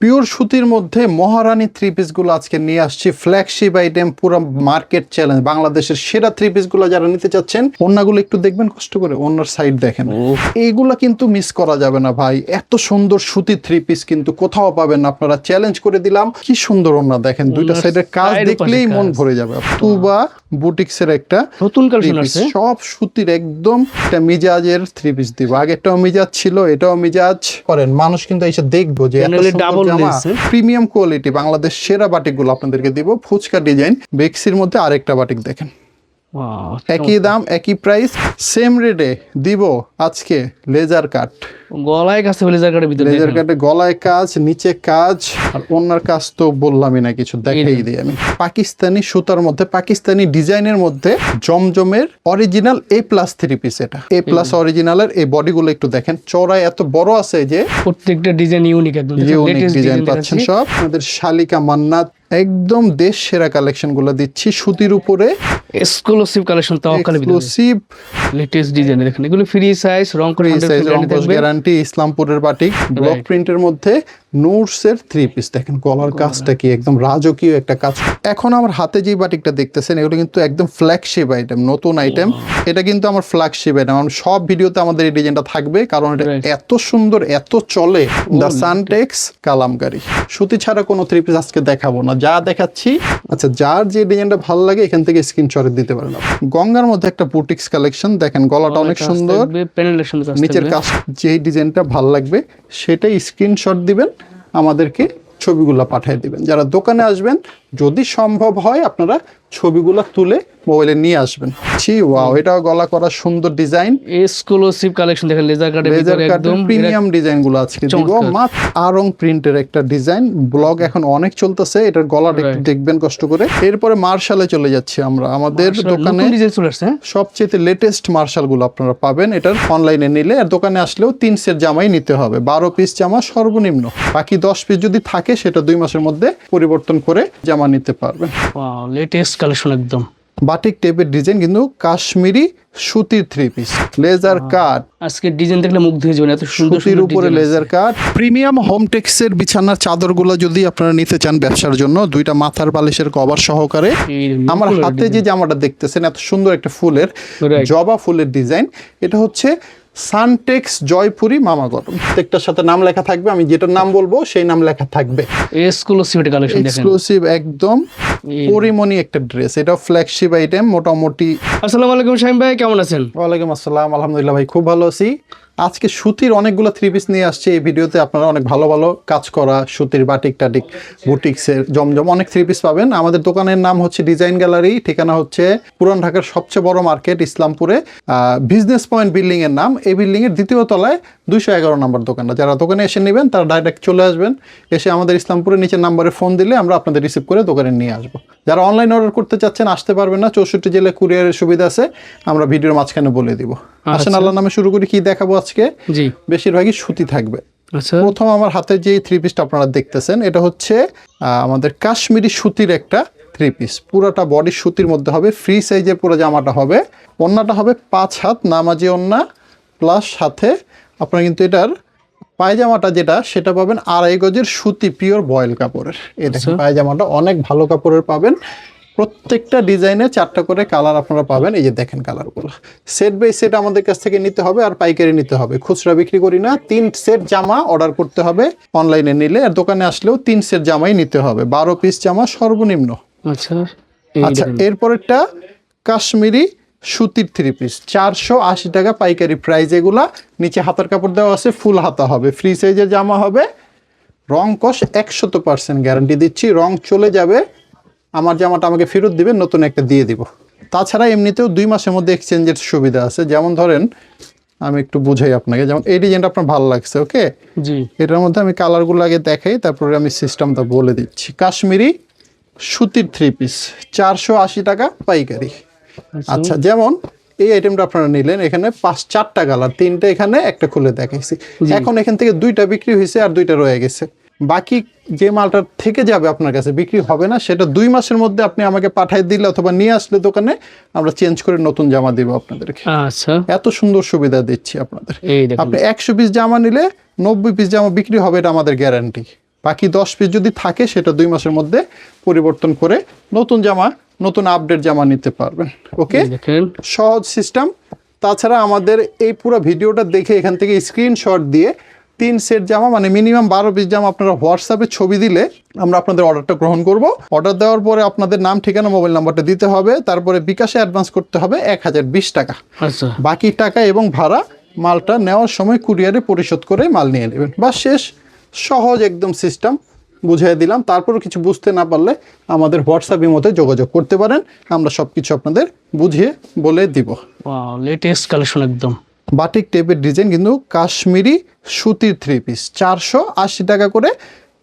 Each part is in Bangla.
পিওর সুতির মধ্যে মহারানী থ্রি পিসগুলো আজকে নিয়ে আসছি, ফ্ল্যাগশিপ আইটেম, পুরো মার্কেট চ্যালেঞ্জ। বাংলাদেশের সেরা থ্রি পিসগুলো যারা নিতে চাচ্ছেন, ওন্নাগুলো একটু দেখবেন কষ্ট করে, ওন্নার সাইড দেখেন, এইগুলা কিন্তু মিস করা যাবে না ভাই। এত সুন্দর সুতির থ্রি পিস কিন্তু কোথাও পাবেন না, আপনারা চ্যালেঞ্জ করে দিলাম। কি সুন্দর ওন্না দেখেন, দুইটা সাইডের কাজ দেখলেই মন ভরে যাবে। তুবা বুটিক্সের একটা নতুন কালেকশন আছে, সব সুতির একদম একটা মিজাজের থ্রি পিস দিব। আগেরটাও মিজাজ ছিল, এটাও মিজাজ করেন, মানুষ কিন্তু এসে দেখবো যে প্রিমিয়াম কোয়ালিটি বাংলাদেশ সেরা বাটিক গুলো আপনাদেরকে দিব। ফুচকা ডিজাইন, বেক্সির মধ্যে আরেকটা বাটিক দেখেন, একই দাম একই প্রাইস, সেম রেটে দিব আজকে। লেজার কাট, গলায় কাজ, লেজার কাটের ভিতরে লেজার কাটে গলায় কাজ, নিচে কাজ, আর ওনার কাজ তো বললামই না, কিছু দেখাই দিই আমি। পাকিস্তানি সুতার মধ্যে, পাকিস্তানি ডিজাইনের মধ্যে জমজমের অরিজিনাল A+ থ্রি পিস। এটা A+ অরিজিনালের এই বডিগুলো একটু দেখেন, চওড়ায় এত বড় আছে যে প্রত্যেকটা ডিজাইন ইউনিক, একদম ইউনিক ডিজাইন পাচ্ছেন সব। আমাদের শালিকা মান্নাত একদম দেশ সেরা কালেকশন গুলো দিচ্ছি সুতির উপরে, এক্সক্লুসিভ কালেকশন, তাওয়াক্কালের ভিতরে এক্সক্লুসিভ লেটেস্ট ডিজাইন। দেখেন এগুলো ফ্রি সাইজ, রং করে গ্যারান্টি, ইসলামপুরের বাটিক, ব্লক প্রিন্টের মধ্যে নুরসের থ্রি পিস। দেখেন গলার কাজটা কি একদম রাজকীয় একটা কাজ। এখন আমার হাতে যে বাটিকটা দেখতেছেন, এগুলো কিন্তু একদম ফ্ল্যাগশিপ আইটেম, নতুন আইটেম। এটা কিন্তু আমার ফ্ল্যাগশিপ আইটেম, সব ভিডিওতে আমাদের এই ডিজাইনটা থাকবে, কারণ এটা এত সুন্দর, এত চলে। দা সানটেক্স কালামকারী, সুতি ছাড়া কোনো থ্রি পিস আজকে দেখাবো না, যা দেখাচ্ছি। আচ্ছা, যার যে ডিজাইনটা ভালো লাগে এখান থেকে স্ক্রিনশট দিতে পারেন। গঙ্গার মধ্যে একটা বুটিক্স কালেকশন দেখেন, গলাটা অনেক সুন্দর, নিচের কাজ যেই ডিজাইনটা ভালো লাগবে সেটাই স্ক্রিনশট দিবেন, আমাদেরকে ছবিগুলো পাঠিয়ে দিবেন। যারা দোকানে আসবেন, যদি সম্ভব হয় আপনারা ছবিগুলো তুলে মোবাইলে নিয়ে আসবেন। ওয়াও, এটাও গলা করা সুন্দর ডিজাইন, এক্সক্লুসিভ কালেকশন। দেখেন লেজার কাটের ভিতরে একদম প্রিমিয়াম ডিজাইনগুলো আজকে দিব। মাত্র আরং প্রিন্টের একটা ডিজাইন, ব্লগ এখন অনেক চলতেছে, এটার গলাটা একটু দেখবেন কষ্ট করে। এরপরে মার্শালে চলে যাচ্ছি আমরা। আমাদের দোকানে সবচেয়ে লেটেস্ট মার্শাল গুলো আপনারা পাবেন এটার অনলাইনে নিলে, আর দোকানে আসলেও 3 সেট জামাই নিতে হবে, 12 পিস জামা সর্বনিম্ন। বাকি 10 পিস যদি থাকে সেটা 2 মাসের মধ্যে পরিবর্তন করে জামা নিতে পারবেন। লেটেস্ট কালেকশন একদম বাটিক টাইপের ডিজাইন, কিন্তু কাশ্মীরি সুতির থ্রি পিস, লেজার কাট। আজকে ডিজাইন দেখলে মুগ্ধ হয়ে যাবেন, এত সুন্দর সুতির উপরে লেজার কাট। প্রিমিয়াম হোমটেক্সের বিছানার চাদরগুলো যদি আপনারা নিতে চান ব্যবসার জন্য, 2টা মাথার বালিশের কভার সহকারে। আমার হাতে যে জামাটা দেখতেছেন, এত সুন্দর একটা ফুলের, জবা ফুলের ডিজাইন, এটা হচ্ছে সানটেক্স জয়পুরি মামা গরম। প্রত্যেকটার সাথে নাম লেখা থাকবে, আমি যেটার নাম বলবো সেই নাম লেখা থাকবে। এক্সক্লুসিভ একদম পরিমণি একটা ড্রেস, এটা ফ্ল্যাগশিপ আইটেম মোটামুটি। আসসালামু আলাইকুম শাহিম ভাই, কেমন আছেন? ওয়ালাইকুম আসসালাম, আলহামদুলিল্লাহ ভাই, খুব ভালো আছি। আজকে সুতির অনেকগুলো থ্রি পিস নিয়ে আসছে এই ভিডিওতে। আপনারা অনেক ভালো ভালো কাজ করা সুতির বাটিক টাটিক, বুটিক্সের জমজম অনেক থ্রি পিস পাবেন। আমাদের দোকানের নাম হচ্ছে ডিজাইন গ্যালারি, ঠিকানা হচ্ছে পুরান ঢাকার সবচেয়ে বড় মার্কেট ইসলামপুরে, বিজনেস পয়েন্ট বিল্ডিং এর নাম। এই বিল্ডিং এর 2য় তলায় 211 নম্বর দোকানটা। যারা দোকানে এসে নেবেন তারা ডাইরেক্ট চলে আসবেন, এসে আমাদের ইসলামপুরের নিচের নাম্বারে ফোন দিলে আমরা আপনাদের রিসিভ করে দোকানে নিয়ে আসবো। যারা অনলাইন অর্ডার করতে চাচ্ছেন, আসতে পারবেন না, 64 জেলায় কুরিয়ারের সুবিধা আছে, আমরা ভিডিওর মাঝখানে বলে দিব। আসেন আল্লাহর নামে শুরু করি। কি দেখাবো আজকে? জি, বেশিরভাগই সুতি থাকবে। প্রথম আমার হাতে যে থ্রি পিসটা আপনারা দেখতেছেন, এটা হচ্ছে আমাদের কাশ্মীরি সুতির একটা থ্রি পিস। পুরাটা বডি সুতির মধ্যে হবে, ফ্রি সাইজের পুরো জামাটা হবে। ওন্নাটা হবে 5 হাত নামাজি ওন্না, প্লাস সাথে আপনারা কিন্তু এটার পায়জামাটা যেটা সেটা পাবেন 2.5 গজের সুতি পিওর বয়েল কাপড়ের। এই দেখেন পায়জামাটা অনেক ভালো কাপড়ের পাবেন। প্রত্যেকটা ডিজাইনে 4টা করে কালার আপনারা পাবেন। এই যে দেখেন কালারগুলো, সেট বাই সেট আমাদের কাছ থেকে নিতে হবে, আর পাইকারি নিতে হবে, খুচরা বিক্রি করি না। 3 সেট জামা অর্ডার করতে হবে অনলাইনে নিলে, আর দোকানে আসলেও 3 সেট জামাই নিতে হবে, 12 পিস জামা সর্বনিম্ন। আচ্ছা, এরপরেরটা কাশ্মীরি সুতির থ্রি পিস, 480 টাকা পাইকারি প্রাইস। এগুলা নিচে হাতার কাপড় দেওয়া আছে, ফুল হাতা হবে, ফ্রি সাইজের জামা হবে। রং কষ 100% গ্যারান্টি দিচ্ছি, রং চলে যাবে আমার জামাটা আমাকে ফেরত দিবেন, নতুন একটা দিয়ে দিব। তাছাড়া এমনিতেও 2 মাসের মধ্যে এক্সচেঞ্জের সুবিধা আছে। যেমন ধরেন আমি একটু বুঝাই আপনাকে, যেমন এই ডিজাইনটা আপনার ভালো লাগছে, ওকে জি, এটার মধ্যে আমি কালারগুলো আগে দেখাই, তারপরে আমি সিস্টেমটা বলে দিচ্ছি। কাশ্মীরি সুতির থ্রি পিস 480 টাকা পাইকারি। আচ্ছা, যেমন এই আইটেমটা আপনারা নিলেন, এখানে 4টা কালার, 3টা এখানে, একটা খুলে দেখাইছি। এখন এখান থেকে 2টা বিক্রি হয়েছে আর 2টা রয়ে গেছে। বাকি যে মালটা থেকে যাবে আপনার কাছে, বিক্রি হবে না, সেটা 2 মাসের মধ্যে আপনি আমাকে পাঠিয়ে দিলে অথবা নিয়ে আসলে দোকানে আমরা চেঞ্জ করে নতুন জামা দিব আপনাদেরকে। আচ্ছা, এত সুন্দর সুবিধা দিচ্ছি আপনাদের। আপনি 100 পিস জামা নিলে 90 পিস জামা বিক্রি হবে, এটা আমাদের গ্যারান্টি। বাকি 10 পিস যদি থাকে সেটা 2 মাসের মধ্যে পরিবর্তন করে নতুন জামা, নতুন আপডেট জামা নিতে পারবেন। ওকে, দেখেন সহজ সিস্টেম। তাছাড়া আমাদের এই পুরো ভিডিওটা দেখে এখান থেকে স্ক্রিনশট দিয়ে 3 সেট জামা মানে মিনিমাম 12 পিস জামা আপনারা হোয়াটসঅ্যাপে ছবি দিলে আমরা আপনাদের অর্ডারটা গ্রহণ করব। অর্ডার দেওয়ার পরে আপনাদের নাম, ঠিকানা, মোবাইল নাম্বারটা দিতে হবে। তারপরে বিকাশে অ্যাডভান্স করতে হবে 1020 টাকা। আচ্ছা, বাকি টাকা এবং ভাড়া মালটা নেওয়ার সময় কুরিয়ারে পরিশোধ করে মাল নিয়ে নেবেন। বা শেষ, সহজ একদম সিস্টেম বুঝিয়ে দিলাম। তারপরও কিছু বুঝতে না পারলে আমাদের হোয়াটসঅ্যাপের মধ্যে যোগাযোগ করতে পারেন, আমরা সব কিছু আপনাদের বুঝিয়ে বলে দিব। ওয়াও, লেটেস্ট কালেকশন একদম। বাটিক টেপের ডিজাইন কিন্তু কাশ্মীরি সুতির 3 পিস 480 টাকা করে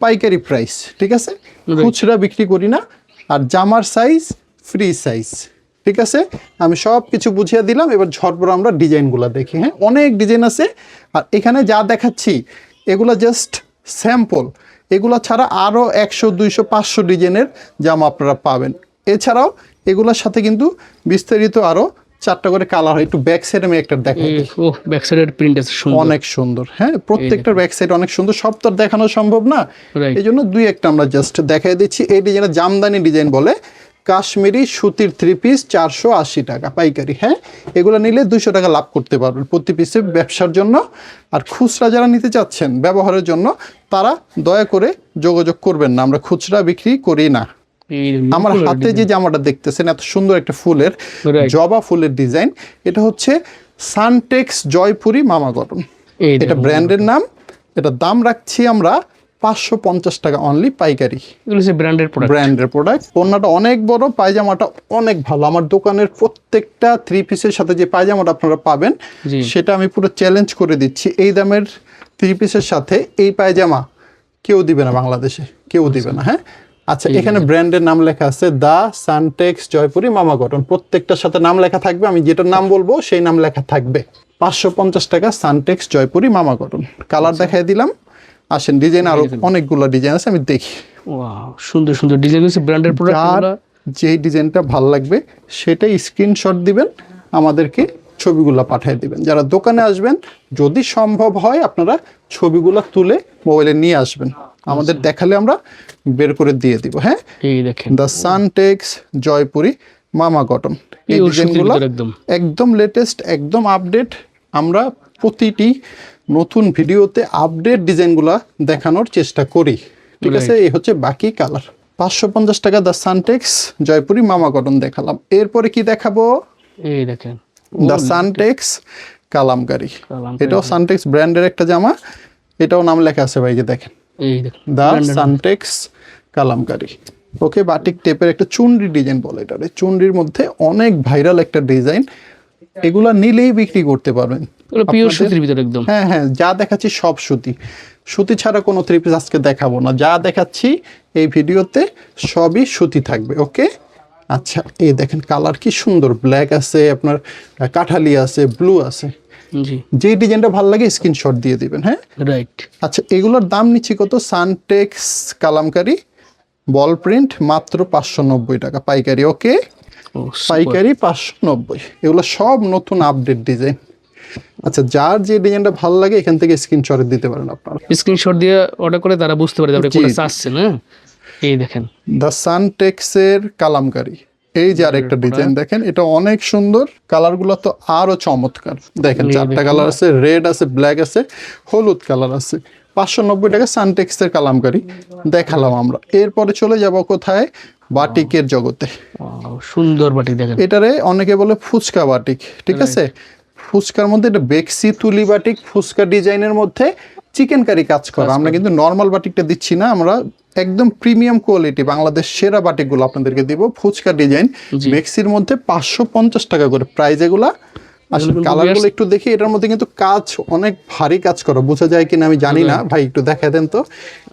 পাইকারি প্রাইস, ঠিক আছে? খুচরা বিক্রি করি না। আর জামার সাইজ ফ্রি সাইজ, ঠিক আছে? আমি সব কিছু বুঝিয়ে দিলাম। এবার ঝটপট আমরা ডিজাইনগুলো দেখি। হ্যাঁ, অনেক ডিজাইন আছে। আর এখানে যা দেখাচ্ছি এগুলো জাস্ট স্যাম্পল। এগুলো ছাড়া আরও 100, 200, 500 ডিজাইনের জামা আপনারা পাবেন। এছাড়াও এগুলোর সাথে কিন্তু বিস্তারিত আরও 4টা করে কালার হয়। একটু ব্যাক সাইডে আমি একটা দেখাই দিই। ও, ব্যাক সাইডের প্রিন্ট আছে সুন্দর, অনেক সুন্দর। হ্যাঁ, প্রত্যেকটার ব্যাক সাইড অনেক সুন্দর। সব তো আর দেখানো সম্ভব না, Right. এই জন্য 2-1টা আমরা জাস্ট দেখাই দিচ্ছি। এই ডিজাইনের জামদানি ডিজাইন বলে, কাশ্মীরি সুতির 3 পিস 480 টাকা পাইকারি। হ্যাঁ, এগুলো নিলে 200 টাকা লাভ করতে পারবেন প্রতি পিসে ব্যবসার জন্য। আর খুচরা যারা নিতে চাচ্ছেন ব্যবহারের জন্য, তারা দয়া করে যোগাযোগ করবেন না, আমরা খুচরা বিক্রি করি না। এই আমার হাতে যে জামাটা দেখতেছেন এত সুন্দর একটা ফুলের, Right. জবা ফুলের ডিজাইন, এটা হচ্ছে সানটেক্স জয়পুরি মামা কটন। এই এটা ব্র্যান্ডের নাম। এটা দাম রাখছি আমরা 550 টাকা অনলি পাইকারি। এগুলো হচ্ছে ব্র্যান্ডের প্রোডাক্ট। ব্র্যান্ডের প্রোডাক্ট। ওড়নাটা অনেক বড়, পায়জামাটা অনেক ভালো। আমার দোকানের প্রত্যেকটা 3 পিসের সাথে যে পায়জামাটা আপনারা পাবেন জি। সেটা আমি পুরো চ্যালেঞ্জ করে দিচ্ছি। এই দামের 3 পিসের সাথে এই পায়জামা কেউ দিবে না, বাংলাদেশে কেউ দিবে না। হ্যাঁ, আচ্ছা, এখানে ব্র্যান্ডের নাম লেখা আছে দা সানটেক্স জয়পুরি মামা কটন। প্রত্যেকটার সাথে নাম লেখা থাকবে, আমি যেটার নাম বলবো সেই নাম লেখা থাকবে। 550 টাকা সানটেক্স জয়পুরি মামা কটন। কালার দেখাই দিলাম। আসেন, ডিজাইন আরো অনেকগুলো ডিজাইন আছে, আমি দেখি। ওয়াও, সুন্দর সুন্দর ডিজাইন আছে ব্র্যান্ডের যার প্রোডাক্ট। যেই ডিজাইনটা ভালো লাগবে সেটাই স্ক্রিনশট দিবেন, আমাদেরকে ছবিগুলো পাঠিয়ে দিবেন। যারা দোকানে আসবেন, যদি সম্ভব হয় আপনারা ছবিগুলো তুলে মোবাইলে নিয়ে আসবেন, আমাদের দেখালে আমরা বের করে দিয়ে দিব। হ্যাঁ, এই দেখেন দ্য সানটেক্স জয়পুরি মামা কটন। এই Pure ডিজাইনগুলো সুতির ভিতর একদম। একদম লেটেস্ট, একদম আপডেট। আমরা প্রতিটি নতুন ভিডিওতে আপডেট ডিজাইনগুলো দেখানোর চেষ্টা করি, ঠিক আছে? এই হচ্ছে বাকি কালার। 550 টাকা দ্য সানটেক্স জয়পুরি মামা কটন দেখালাম। এরপরে কি দেখাবো? এই দেখেন দ্য সানটেক্স কালামকারি। কালামকারী। এটাও সানটেক্স ব্র্যান্ডের একটা জামা। এটাও নাম লেখা আছে ভাই, যে দেখেন এই দেখেন দা সানটেক্স কালামকারি। ওকে, বাটিক টেপের একটা চুনরি ডিজাইন বলে এটারে। চুনরির মধ্যে অনেক ভাইরাল একটা ডিজাইন। এগুলা নিলেই বিক্রি করতে পারবেন। এগুলো পিওর সুতির ভিতর একদম। হ্যাঁ হ্যাঁ, যা দেখাচ্ছি সব সুতি। সুতি ছাড়া কোনো 3 পিস আজকে দেখাবো না। যা দেখাচ্ছি এই ভিডিওতে সবই সুতি থাকবে। ওকে, আচ্ছা, এই দেখেন কালার কি সুন্দর। ব্ল্যাক আছে, আপনার কাঠালি আছে, ব্লু আছে। জি, যেই ডিজাইনটা ভালো লাগে স্ক্রিনশট দিয়ে দিবেন। হ্যাঁ, রাইট। আচ্ছা, এগুলোর দাম নিচ্ছি কত? সানটেক্স কালামকারি বল প্রিন্ট মাত্র 590 টাকা পাইকারি। ওকে, ও, পাইকারি 590। এগুলো সব নতুন আপডেট ডিজাইন। আচ্ছা, যার যে ডিজাইনটা ভালো লাগে এখান থেকে স্ক্রিনশট দিতে পারেন আপনারা। স্ক্রিনশট দিয়ে অর্ডার করে তারা বুঝতে পারে যে আপনি জি, কোনটা জি। চাচ্ছেন। হ্যাঁ, এই দেখেন দ্য সানটেক্সের কালামকারি। এই যে আরেকটা ডিজাইন দেখেন, এটা অনেক সুন্দর। কালারগুলো তো আরো চমৎকার। দেখেন 4টা কালার আছে, রেড আছে, ব্ল্যাক আছে, হলুদ কালার আছে। 590 টাকা সানটেক্সের কালামকারি দেখালাম আমরা। এরপরে চলে যাব কোথায়? বাটিকের জগতে। ওয়াও, সুন্দর বাটি দেখেন। এটারে অনেকে বলে ফুচকা বাটিক, ঠিক আছে? ফুচকার মধ্যে এটা বেক্সি তুলি বাটিক, ফুচকা ডিজাইনের মধ্যে চিকেন কারি কাজ করা। আমরা কিন্তু নর্মাল বাটিকটা দিচ্ছি না, আমরা একদম প্রিমিয়াম কোয়ালিটি বাংলাদেশ সেরা বাটিকগুলো আপনাদেরকে দিব। ফুচকা ডিজাইন বেক্সির মধ্যে 550 টাকা করে প্রাইস এগুলা। আসলে কালারগুলো একটু দেখি। এটার মধ্যে কিন্তু কাজ অনেক ভারী কাজ করা, বোঝা যায় কিনা আমি জানি না। ভাই একটু দেখা দেন তো।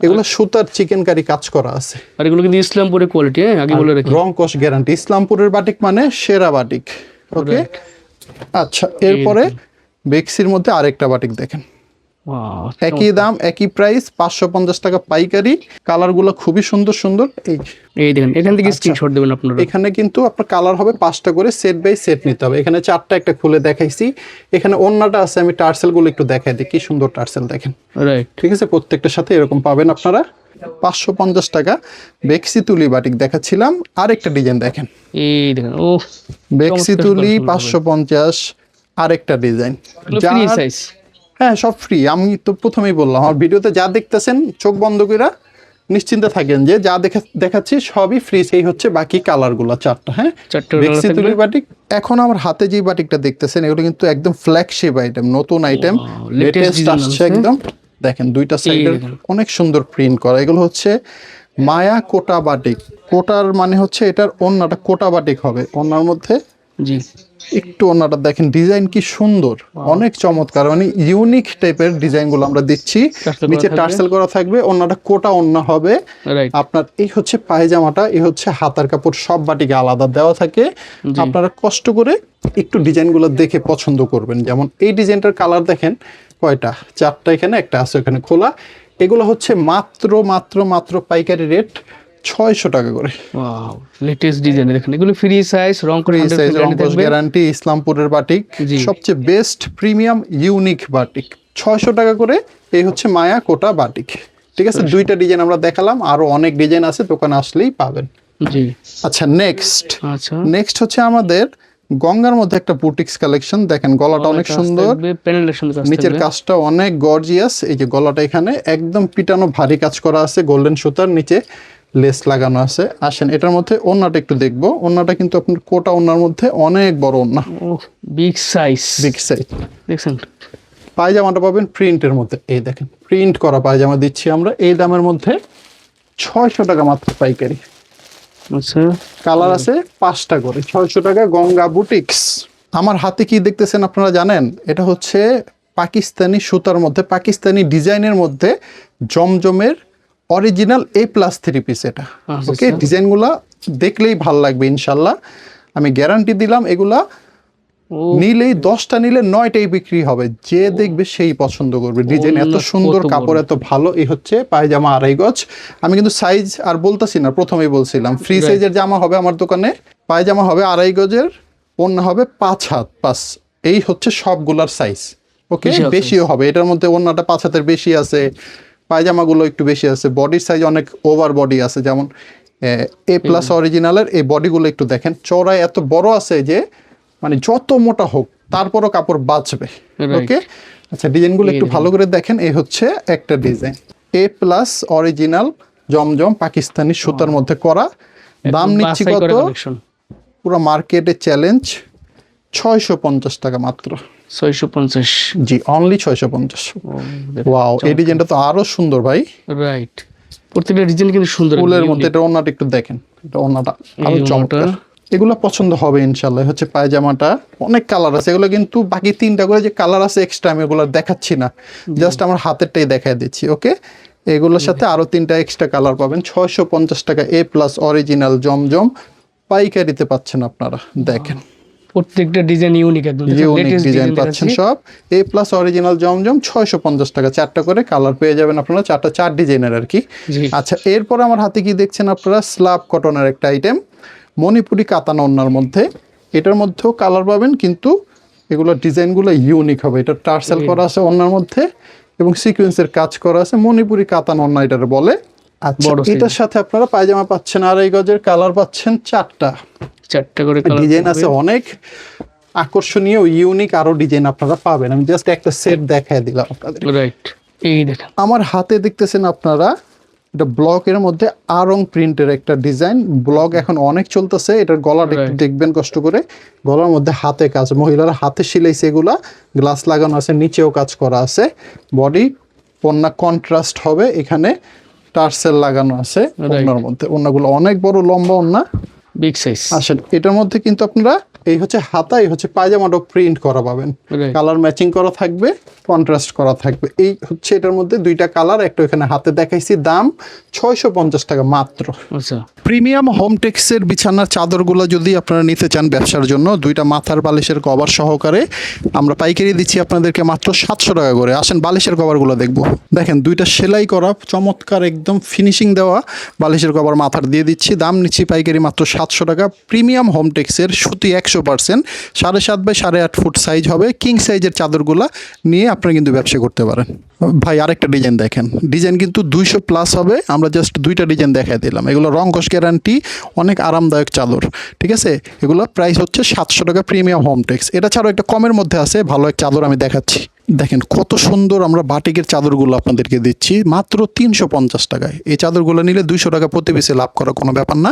এগুলো সুতার চিকেন কারি কাজ করা আছে। আর এগুলো কিন্তু ইসলামপুরের কোয়ালিটি। হ্যাঁ, আগে বলে রাখি। রং কস গ্যারান্টি। ইসলামপুরের বাটিক মানে সেরা বাটিক। ওকে, আচ্ছা, এরপরে বেক্সির মধ্যে আরেকটা বাটিক দেখেন। ওয়াও, একই দাম, একই প্রাইস, 550 টাকা পাইকারি। কালারগুলো খুবই সুন্দর সুন্দর। এই দেখেন, এখান থেকে স্ক্রিনশট দেবেন আপনারা। এখানে কিন্তু আপনার কালার হবে 5টা করে, সেট বাই সেট নিতে হবে। এখানে 4টা একটা খুলে দেখাইছি। এখানে ওন্নাটা আছে, আমি টার্সেলগুলো একটু দেখাই দিই। কি সুন্দর টার্সেল দেখেন, রাইট। ঠিক আছে? প্রত্যেকটার সাথে এরকম পাবেন আপনারা। 550 টাকা। বেক্সি তুলি বাটিক দেখাচ্ছিলাম, আরেকটা ডিজাইন দেখেন, এই দেখেন ও বেক্সি তুলি 550, আরেকটা ডিজাইন। Free size. হ্যাঁ, সব ফ্রি। আমি তো প্রথমেই বললাম, আমার ভিডিওতে যা দেখতেছেন চোখ বন্ধ করে নিশ্চিন্তে থাকেন যে যা দেখাচ্ছি সবই ফ্রি। সেই হচ্ছে বাকি কালারগুলো 4টা। হ্যাঁ, চারটে বেক্সি তুলি বাটিক। এখন আমার হাতে যে বাটিকটা দেখতেছেন এগুলো কিন্তু একদম ফ্ল্যাগশিপ আইটেম, নতুন আইটেম, লেটেস্ট আসছে একদম। দেখেন দুইটা সাইডের অনেক সুন্দর প্রিন্ট করা। এগুলো হচ্ছে মায়া কোটা বাটিক। কোটার মানে হচ্ছে এটার ওন্নাটা কোটা বাটিক হবে। ওন্নার মধ্যে জি একটু ওন্নাটা দেখেন, ডিজাইন কি সুন্দর, অনেক চমৎকার, মানে ইউনিক টাইপের ডিজাইনগুলো আমরা দিচ্ছি। নিচে টার্সেল করা থাকবে, ওন্নাটা কোটা ওন্না হবে রাইট। আপনার। এই হচ্ছে পায়জামাটা, এই হচ্ছে হাতার কাপড়, সব বাটিকে আলাদা দেওয়া থাকে। আপনারা কষ্ট করে একটু ডিজাইনগুলো দেখে পছন্দ করবেন। যেমন এই ডিজাইনটার কালার দেখেন কয়টা, 4টা এখানে, একটা আছে এখানে খোলা। এগুলো হচ্ছে মাত্র মাত্র মাত্র পাইকারি রেট 600 টাকা করে। ওয়াও, লেটেস্ট ডিজাইন দেখেন, এগুলো ফ্রি সাইজ, রং করে ফ্রি সাইজ, রং কস গ্যারান্টি, ইসলামপুরের বাটিক, সবচেয়ে বেস্ট প্রিমিয়াম ইউনিক বাটিক, 600 টাকা করে। এই হচ্ছে মায়া কোটা বাটিক। ঠিক আছে, দুইটা ডিজাইন আমরা দেখালাম, আরো অনেক ডিজাইন আছে, দোকানে আসলেই পাবেন। জি আচ্ছা, আচ্ছা, নেক্সট হচ্ছে আমাদের গঙ্গার মধ্যে একটা বুটিক্স কালেকশন। দেখেন গলাটা অনেক সুন্দর, প্যানেলের সুন্দর কাজ, নিচের কাজটা অনেক গর্জিয়াস। এই যে গলাটা এখানে একদম পিটানো ভারী কাজ করা আছে, গোল্ডেন সুতার, নিচে লেস লাগানো আছে। আসেন এটার মধ্যে ওন্নাটা একটু দেখবো। ওন্নাটা কিন্তু আপনার কোটা ওন্নার মধ্যে অনেক বড় ওন্না, ও বিগ সাইজ, বিগ সাইজ। দেখছেন পায়জামাটা পাবেন প্রিন্টের মধ্যে, এই দেখেন প্রিন্ট করা পায়জামা দিচ্ছি আমরা এই দামের মধ্যে 600 টাকা মাত্র পাইকারি। আচ্ছা, কালার আছে 5টা করে, 600 টাকা, গঙ্গা বুটিক্স। আমার হাতে কি দেখতেছেন আপনারা জানেন? এটা হচ্ছে পাকিস্তানি সুতার মধ্যে, পাকিস্তানি ডিজাইনের মধ্যে জমজমের অরিজিনাল A+3 পিস এটা। ওকে, ডিজাইনগুলা দেখলেই ভাল লাগবে ইনশাল্লাহ, আমি গ্যারান্টি দিলাম। এগুলা নিলেই 10টা নিলে 9টাই বিক্রি হবে, যে দেখবে সেই পছন্দ করবে। ডিজাইন এত সুন্দর, কাপড় এত ভালো। এই হচ্ছে পায়জামা 2.5 গজ। আমি কিন্তু সাইজ আর বলতেছি না, প্রথমেই বলছিলাম ফ্রি সাইজের জামা হবে আমার দোকানে। পায়জামা হবে 2.5 গজের, ওন্না হবে 5 হাত 5। এই হচ্ছে সবগুলার সাইজ। ওকে, বেশিও হবে এটার মধ্যে, ওন্নাটা 5 হাতের বেশি আছে, পায়জামাগুলো একটু বেশি আছে। বডির সাইজ অনেক ওভার বডি আছে, যেমন A+ অরিজিনালের এই বডিগুলো একটু দেখেন, চওড়ায় এত বড় আছে যে মানে যত মোটা হোক তারপরও কাপড় বাঁচবে। ওকে, আচ্ছা ডিজাইনগুলো একটু ভালো করে দেখেন। এই হচ্ছে একটা ডিজাইন, A+ অরিজিনাল জমজম পাকিস্তানি সুতার মধ্যে করা। দাম নিচ্ছি কত? পুরো মার্কেটে চ্যালেঞ্জ, 650 টাকা মাত্র। 650, জি, অনলি 650। ওয়াও, এই ডিজাইনটা তো আরো সুন্দর ভাই। রাইট, প্রত্যেকটা ডিজাইন কিন্তু সুন্দর। ফুলের মধ্যে এটা ওন্নাটা একটু দেখেন, এটা ওন্নাটা আরো চমৎকার। এগুলো পছন্দ হবে ইনশাল্লাহ। হচ্ছে পায়জামাটা, অনেক কালার আছে, এগুলো কিন্তু বাকি 3টা করে যে কালার আছে এক্সট্রা, আমি এগুলো দেখাচ্ছি না, জাস্ট আমার হাতেরটাই দেখাই দিচ্ছি। ওকে, এগুলোর সাথে আরো 3টা এক্সট্রা কালার পাবেন। 650 টাকা A+ অরিজিনাল জমজম পাইকারিতে পাচ্ছেন আপনারা। দেখেন প্রত্যেকটা ডিজাইন ইউনিক, একদম ইউনিক ডিজাইন পাচ্ছেন সব। A+ অরিজিনাল জমজম 650 টাকা, 4টা করে কালার পেয়ে যাবেন আপনারা, 4 ডিজাইনের আর কি। আচ্ছা, এরপর আমার হাতে কি দেখছেন আপনারা? স্ল্যাব কটনের একটা আইটেম, মণিপুরি কাতান ওন্নার মধ্যে। এটার মধ্যেও কালার পাবেন, কিন্তু এগুলো ডিজাইনগুলো ইউনিক হবে। এটা টার্সেল করা আছে ওন্নার মধ্যে এবং সিকোয়েন্সের কাজ করা আছে, মণিপুরি কাতান ওন্না এটার বলে। আচ্ছা, এটার সাথে আপনারা পায়জামা পাচ্ছেন 2.5 গজের, কালার পাচ্ছেন 4টা করে, ডিজাইন আছে অনেক আকর্ষণীয় ইউনিক, আরো ডিজাইন আপনারা পাবেন। আমি জাস্ট একটা সেট দেখায় দিলাম আপনাদের। রাইট, এই দেখেন আমার হাতে দেখতেছেন আপনারা, এটা ব্লকের মধ্যে আরং প্রিন্টের একটা ডিজাইন। ব্লক এখন অনেক চলতেছে। এটার গলাটা একটু দেখবেন কষ্ট করে, গলার মধ্যে হাতে কাজ, মহিলারা হাতে সিলাইছে, এগুলা গ্লাস লাগানো আছে, নিচেও কাজ করা আছে। বডি ওন্না কন্ট্রাস্ট হবে, এখানে টার্সেল লাগানো আছে ওন্নার মধ্যে। ওন্নাগুলো অনেক বড় লম্বা ওন্না, বিগ সাইজ। আসেন এটার মধ্যে কিন্তু আপনারা এই হচ্ছে হাতা, এই হচ্ছে পায়জামাটাও প্রিন্ট করা পাবেন, কালার ম্যাচিং করা থাকবে, কন্ট্রাস্ট করা থাকবে। এই হচ্ছে এটার মধ্যে 2টা কালার, একটা এখানে হাতে দেখাইছি। দাম 650 টাকা মাত্র। আচ্ছা, প্রিমিয়াম হোমটেক্সের বিছানার চাদরগুলো যদি আপনারা নিতে চান ব্যবসার জন্য, 2টা মাথার বালিশের কভার সহকারে আমরা পাইকারি দিচ্ছি আপনাদেরকে মাত্র 700 টাকা করে। আসেন বালিশের কভারগুলো দেখবো। দেখেন 2টা সেলাই করা চমৎকার একদম ফিনিশিং দেওয়া বালিশের কভার মাথার দিয়ে দিচ্ছি। দাম নিচ্ছি পাইকারি মাত্র 700 টাকা প্রিমিয়াম হোমটেক্সের সুতি 100%, 7.5 বাই 8.5 ফুট সাইজ হবে, কিং সাইজের চাদরগুলা নিয়ে আপনারা কিন্তু ব্যবসা করতে পারেন। ভাই আরেকটা ডিজাইন দেখেন, ডিজাইন কিন্তু 200 প্লাস হবে, আমরা জাস্ট দুইটা ডিজাইন দেখাই দিলাম। এগুলো রং কস গ্যারান্টি, অনেক আরামদায়ক চাদর, ঠিক আছে। এগুলো প্রাইস হচ্ছে 700 টাকা প্রিমিয়াম হোমটেক্স। এটা ছাড়াও একটা কমের মধ্যে আছে ভালো এক চাদর আমি দেখাচ্ছি। দেখেন কত সুন্দর আমরা বাটিকের চাদরগুলো আপনাদেরকে দিচ্ছি মাত্র 350 টাকায়। এই চাদরগুলো নিলে 200 টাকা প্রতি পিসে লাভ করা কোনো ব্যাপার না।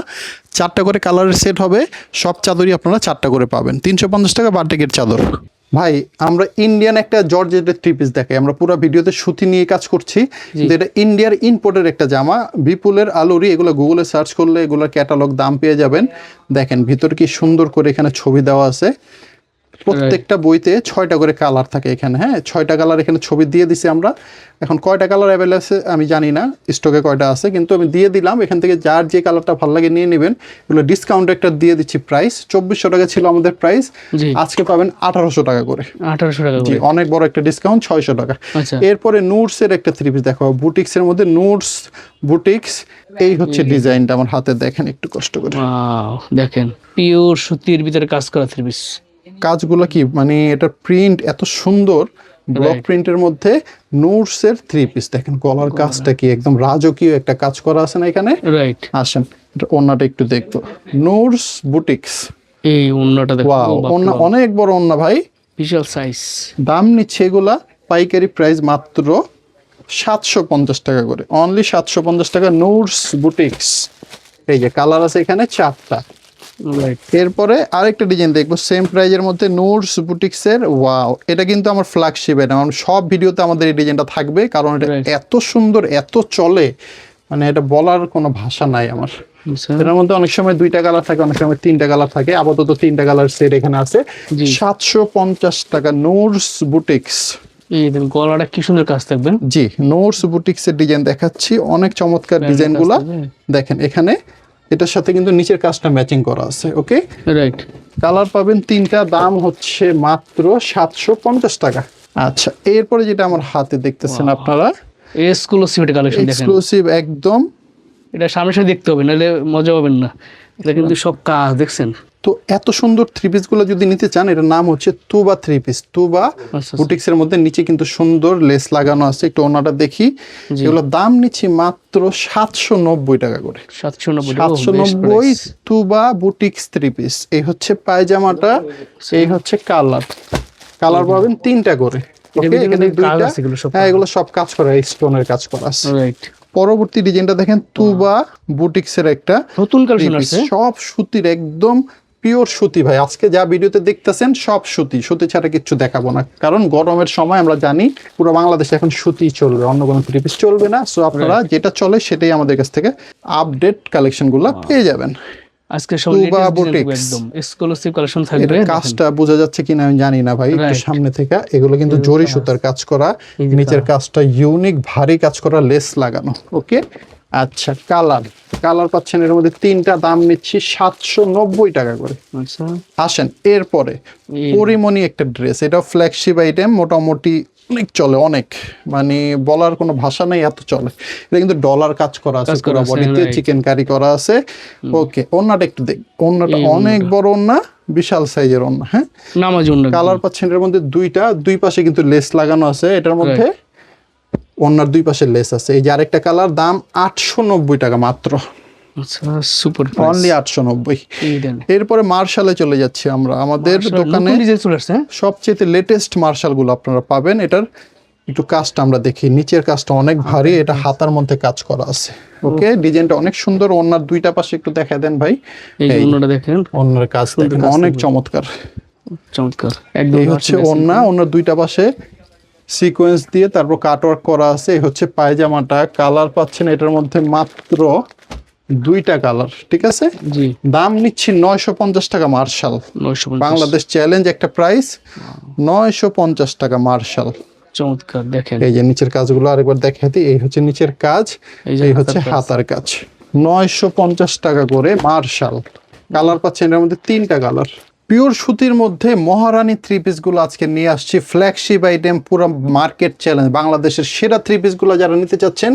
4টা করে কালারের সেট হবে, সব চাদরই আপনারা 4টা করে পাবেন। 350 টাকা বাটিকের চাদর। ভাই আমরা ইন্ডিয়ান একটা জর্জেটের থ্রি পিস দেখাই, আমরা পুরো ভিডিওতে সুতি নিয়ে কাজ করছি, কিন্তু এটা ইন্ডিয়ার ইম্পোর্টের একটা জামা, বিপুলের আলুরি। এগুলো গুগলে সার্চ করলে এগুলোর ক্যাটালগ দাম পেয়ে যাবেন। দেখেন ভিতর কি সুন্দর করে এখানে ছবি দেওয়া আছে। প্রত্যেকটা বইতে 6টা করে কালার থাকে এখানে, হ্যাঁ 6টা কালার এখানে ছবি দিয়ে দিছি আমরা। এখন কয়টা কালার অ্যাভেলেবল আছে আমি জানি না, স্টকে কয়টা আছে, কিন্তু আমি দিয়ে দিলাম। এখান থেকে যার যে কালারটা ভালো লাগে নিয়ে নেবেন। এগুলো ডিসকাউন্ট একটা দিয়ে দিচ্ছি, প্রাইস 2400 টাকা ছিল আমাদের প্রাইস, আজকে পাবেন 1800 টাকা করে। 1800 টাকা জি, অনেক বড় একটা ডিসকাউন্ট, 600 টাকা। এরপরে নুটসের একটা থ্রি পিস দেখো, বুটিক্সের মধ্যে নুটস বুটিক্স। এই হচ্ছে ডিজাইনটা আমার হাতে, দেখেন একটু কষ্ট করে। দেখেন পিওর সুতির ভিতরে কাজ করা থ্রি পিস। কাজগুলো কি মানে এটা প্রিন্ট এত সুন্দর, ব্লক প্রিন্টের মধ্যে নুটসের থ্রি পিস। দেখেন গলার কাজটা কি একদম রাজকীয় একটা কাজ করা আছে না এখানে। রাইট, আসেন ওন্নাটা একটু দেখতো, নুটস বুটিক্স। এই ওন্নাটা দেখো, ওয়াও, ওন্না অনেক বড় ওন্না ভাই, বিশাল সাইজ। দাম নিচ্ছে এগুলা পাইকারি প্রাইস মাত্র 750 টাকা করে, অনলি 750 টাকা। নুটস বুটিক্স, এই যে কালার আছে এখানে 4টা। এরপরে আরেকটা ডিজাইন দেখবো সেম প্রাইজের মধ্যে, নুটস বুটিক্সের। ওয়াও, এটা কিন্তু আমার ফ্ল্যাগশিপ, এটা সব ভিডিওতে আমাদের এই ডিজাইনটা থাকবে, কারণ এটা এত সুন্দর, এত চলে, মানে এটা বলার কোনো ভাষা নাই আমার। এটার মধ্যে অনেক সময় 2টা কালার থাকে, অনেক সময় 3টা কালার থাকে, আপাতত 3টা কালার সেট এখানে আছে। 750 টাকা নুটস বুটিক্স। এই দেখুন গলাটা কি সুন্দর কাজ থাকবেন। জি, নুটস বুটিক্সের ডিজাইন দেখাচ্ছি, অনেক চমৎকার ডিজাইনগুলা। দেখেন এখানে এটার সাথে কিন্তু নিচের কাজটা ম্যাচিং করা আছে। ওকে, রাইট। কালার পাবেন 3টা, দাম হচ্ছে মাত্র 750 টাকা। আচ্ছা, এরপরে যেটা আমার হাতে দেখতেছেন আপনারা, এক্সক্লুসিভ কালেকশন দেখেন, এক্সক্লুসিভ একদম। এটা সামনে সামনে দেখতে হবে, নাহলে মজা পাবেন না। এটা কিন্তু সব কাজ দেখছেন। তো এত সুন্দর থ্রি পিস গুলো যদি নিতে চান, এটার নাম হচ্ছে তুবা থ্রি পিস। তুবা বুটিক্স এর মধ্যে নিচে কিন্তু সুন্দর লেস লাগানো আছে, একটু ওনাটা দেখি। এগুলোর দাম নিচ্ছি মাত্র 790 টাকা করে। 790 তুবা বুটিক্স থ্রি পিস। এই হচ্ছে পায়জামাটা, এই হচ্ছে কালার। কালার পাবেন 3টা করে। হ্যাঁ, এগুলো সব কাজ করা, স্টোনের কাজ করা আছে। পরবর্তী ডিজাইনটা দেখেন, তুবা বুটিক্স এর একটা নতুন কালেকশন আছে, সব সুতির, একদম পিওর সুতি। ভাই আজকে যা ভিডিওতে দেখতেছেন সব সুতি, সুতি ছাড়া কিচ্ছু দেখাবো না, কারণ গরমের সময় আমরা জানি পুরো বাংলাদেশে এখন সুতি চলবে, অন্য কোনো থ্রি পিস চলবে না। সো আপনারা যেটা চলে সেটাই আমাদের কাছ থেকে আপডেট কালেকশনগুলো পেয়ে যাবেন। আজকে সব একদম এক্সক্লুসিভ কালেকশন থাকবে। কাজটা বোঝা যাচ্ছে কিনা আমি জানি না ভাই, একটু সামনে থেকে। এগুলো কিন্তু জরি সুতার কাজ করা, নিচের কাজটা ইউনিক ভারী কাজ করা, লেস লাগানো। ওকে, আচ্ছা কালার পাচ্ছেন এর মধ্যে 3টা, দাম নিচ্ছি 790 টাকা করে। আসেন এরপরে পরিমণি একটা ড্রেস, এটাও ফ্ল্যাগশিপ আইটেম, মোটামুটি অনেক চলে, অনেক মানে বলার কোনো ভাষা নেই, এত চলে। এটা কিন্তু ডলার কাজ করা আছে, পুরো বডিতে চিকেন কারি করা আছে। ওকে, ওন্নাটা একটু দেখ, ওন্নাটা অনেক বড় ওন্না, বিশাল সাইজের ওন্না। হ্যাঁ, কালার পাচ্ছেন এর মধ্যে 2টা, দুই পাশে কিন্তু লেস লাগানো আছে এটার মধ্যে, ওন্নার দুই পাশে লেস আছে। এই যে আরেকটা কালার, দাম 890 টাকা মাত্র, সুপার অনলি 890। এরপরে মার্শালে চলে যাচ্ছি আমরা, আমাদের দোকানে সবচেয়ে লেটেস্ট মার্শাল গুলো আপনারা পাবেন। এটার একটু কাজটা আমরা দেখি, নিচের কাজটা অনেক ভারী, এটা হাতার মধ্যে কাজ করা আছে। ওকে, ডিজাইনটা অনেক সুন্দর, ওন্নার 2টা পাশে একটু দেখা দেন ভাই। দেখেন ওন্নার কাজ দেখেন, অনেক চমৎকার, একদম। এই হচ্ছে ওন্না, ওন্নার 2টা পাশে সিকোয়েন্স দিয়ে তারপর কাটওয়ার্ক করা আছে। এই হচ্ছে পায়জামাটা, কালার পাচ্ছেন এটার মধ্যে মাত্র 2টা কালার, ঠিক আছে। দাম নিচ্ছি 950 টাকা মার্শাল, বাংলাদেশ চ্যালেঞ্জ একটা প্রাইস, 950 টাকা মার্শাল। চমৎকার, দেখেন এই যে নিচের কাজগুলো আরেকবার দেখাই দিই। এই হচ্ছে নিচের কাজ, এই হচ্ছে হাতার কাজ, 950 টাকা করে মার্শাল। কালার পাচ্ছেন এর মধ্যে 3টা কালার, পিওর সুতির মধ্যে মহারানী থ্রি পিসগুলো আজকে নিয়ে আসছি, ফ্ল্যাগশিপ আইটেম, পুরো মার্কেট চ্যালেঞ্জ। বাংলাদেশের সেরা থ্রি পিসগুলো যারা নিতে চাচ্ছেন,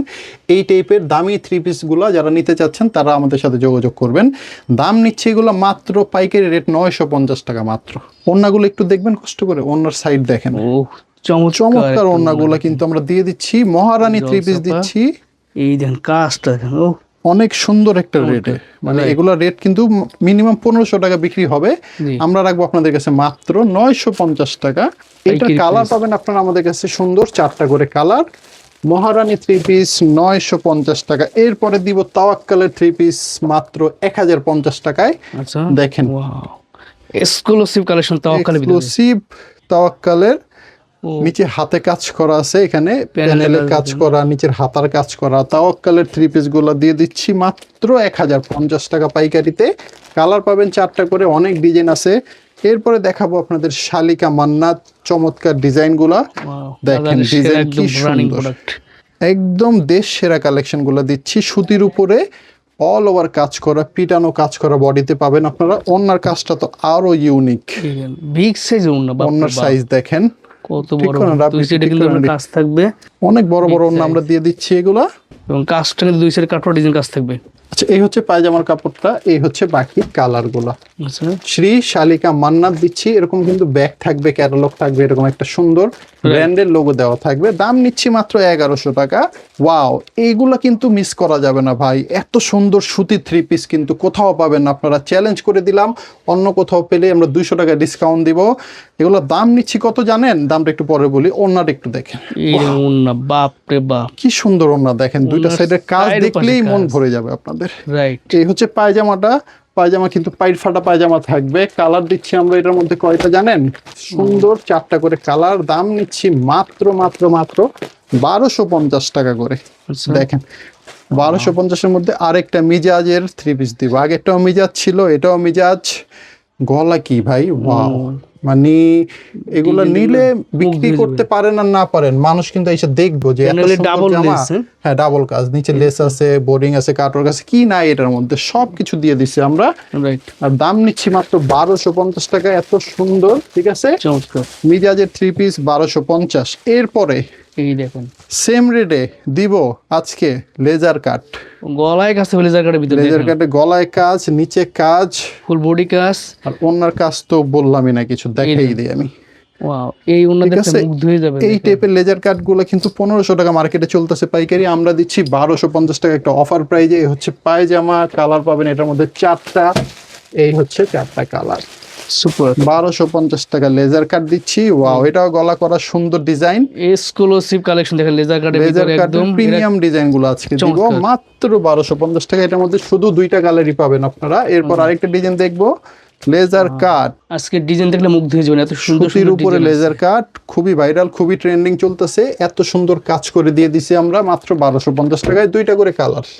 এই টাইপের দামি থ্রি পিসগুলো যারা নিতে চাচ্ছেন তারা আমাদের সাথে যোগাযোগ করবেন। দাম নিচ্ছে এগুলো মাত্র পাইকারি রেট 950 টাকা মাত্র। ওড়নাগুলো একটু দেখবেন কষ্ট করে, ওড়নার সাইড দেখেন, ও চমৎকার ওড়নাগুলো কিন্তু আমরা দিয়ে দিচ্ছি, মহারানী থ্রি পিস দিচ্ছি। এই দেখেন কাজটা দেখেন, ও অনেক সুন্দর একটা রেটে, মানে এগুলো রেট কিন্তু মিনিমাম 1500 টাকা বিক্রি হবে, আমরা রাখবো আপনাদের কাছে মাত্র 950 টাকা। এটার কালার পাবেন আপনারা আমাদের কাছে সুন্দর 4টা করে কালার। মহারানী থ্রি পিস 950 টাকা। এরপরে দিব তাওয়াক্কালের থ্রি পিস মাত্র 1050 টাকায়। আচ্ছা দেখেন এক্সক্লুসিভ কালেকশন তাওয়াক্কালের ভিতরে, এক্সক্লুসিভ তাওয়াক্কালের। নিচে হাতে কাজ করা আছে, এখানে প্যানেলের কাজ করা, নিচের হাতার কাজ করা। তাওয়াক্কালের থ্রি পিস গুলো দিয়ে দিচ্ছি মাত্র 1050 টাকা পাইকারিতে। কালার পাবেন 4টা করে, অনেক ডিজাইন আছে। এরপরে দেখাবো আপনাদের শালিকা মান্নাত চমৎকার ডিজাইন গুলা। দেখেন ডিজাইন কি সুন্দর, একদম দেশ সেরা কালেকশন গুলা দিচ্ছি। সুতির উপরে অল ওভার কাজ করা, পিটানো কাজ করা বডিতে পাবেন আপনারা। ওনার কাজটা তো আরো ইউনিক, বিগ সাইজ ওন্না, ওনার সাইজ দেখেন কত বড়, দুই সাইডে কিন্তু কাজ থাকবে, অনেক বড় বড় ওন্না আমরা দিয়ে দিচ্ছি এগুলা। এবং কাজটা কিন্তু দুই সাইডে কাটওয়ার্ড ডিজাইন কাজ থাকবে। আচ্ছা, এই হচ্ছে পায়জামার কাপড়টা, এই হচ্ছে বাকি কালার গুলা। আচ্ছা শ্রী শালিকা মান্নাত দিচ্ছি, এরকম কিন্তু ব্যাগ থাকবে, ক্যাটালগ থাকবে, এরকম একটা সুন্দর ব্র্যান্ডের লোগো দেওয়া থাকবে। দাম নিচ্ছি মাত্র 1100 টাকা। ওয়াও, এইগুলা কিন্তু মিস করা যাবে না ভাই, এত সুন্দর সুতি থ্রি পিস কিন্তু কোথাও পাবেন না আপনারা। চ্যালেঞ্জ করে দিলাম, অন্য কোথাও পেলে আমরা 200 টাকা ডিসকাউন্ট দিব। এগুলোর দাম নিচ্ছি কত জানেন? দামটা একটু পরে বলি। ওন্নাটা একটু দেখেন, এই ওন্না, বাপ রে বাপ কি সুন্দর ওন্না দেখেন, দুইটা সাইডের কাজ দেখলেই মন ভরে যাবে আপনাদের। রাইট, এই হচ্ছে পায়জামাটা। পায়জামা কিন্তু পাইট ফাটা পায়জামা থাকবে। কালার দিচ্ছি আমরা এটার মধ্যে কয়টা জানেন? সুন্দর 4টা করে কালার। দাম নিচ্ছি মাত্র মাত্র মাত্র 1250 টাকা করে। দেখেন 1250-এর মধ্যে আরেকটা মিজাজের থ্রি পিস দিব। আগেরটাও মিজাজ ছিল, এটাও মিজাজ। গলা কি ভাই, ওয়াও, মানে এগুলা নিলে বিক্রি করতে পারেন আর না পারেন, মানুষ কিন্তু এসে দেখবো যে এত সুন্দর জামা। হ্যাঁ, ডাবল কাজ, নিচে লেস আছে, বোর্ডিং আছে, কাটওয়ার্ক আছে, কি নাই এটার মধ্যে সবকিছু দিয়ে দিছি আমরা। আর দাম নিচ্ছি মাত্র 1250 টাকা। এত সুন্দর, ঠিক আছে, মিজাজের থ্রি পিস 1250। এরপরে এই দেখুন সেম রেটে দিব আজকে লেজার কাট। গলায় কাজ হবে, লেজার কাটের ভিতরে লেজার কাটে গলায় কাজ, নিচে কাজ, ফুল বডি কাজ। আর ওনার কাজ তো বললামই না, কিছু দেখাই দিই আমি। ওয়াও, এই ওন্না দেখতে মুগ্ধ হয়ে যাবে। এই টাইপের লেজার কাট গুলো কিন্তু 1500 টাকা মার্কেটে চলতেছে পাইকারি, আমরা দিচ্ছি 1250 টাকা একটা অফার প্রাইজে। এই হচ্ছে পায়জামা, কালার পাবেন এটার মধ্যে 4টা। এই হচ্ছে 4টা কালার, সুপার। 1250 টাকা লেজার কাট দিচ্ছি। ওয়াও, এটাও গলা করা সুন্দর ডিজাইন, এক্সক্লুসিভ কালেকশন। দেখেন লেজার কাটের ভিতরে একদম প্রিমিয়াম ডিজাইন গুলো আজকে দিব মাত্র 1250 টাকা। এটার মধ্যে শুধু 2টা কালারই পাবেন আপনারা। এরপর আরেকটা ডিজাইন দেখবো, লেজার কাট। আজকে ডিজাইন দেখলে মুগ্ধ হয়ে যাবেন, এত সুন্দর সুতির উপরে লেজার কাট, খুবই ভাইরাল, খুবই ট্রেন্ডিং চলতেছে। এত সুন্দর কাজ করে দিয়ে দিছি আমরা মাত্র 1250 টাকায়, 2টা করে কালার।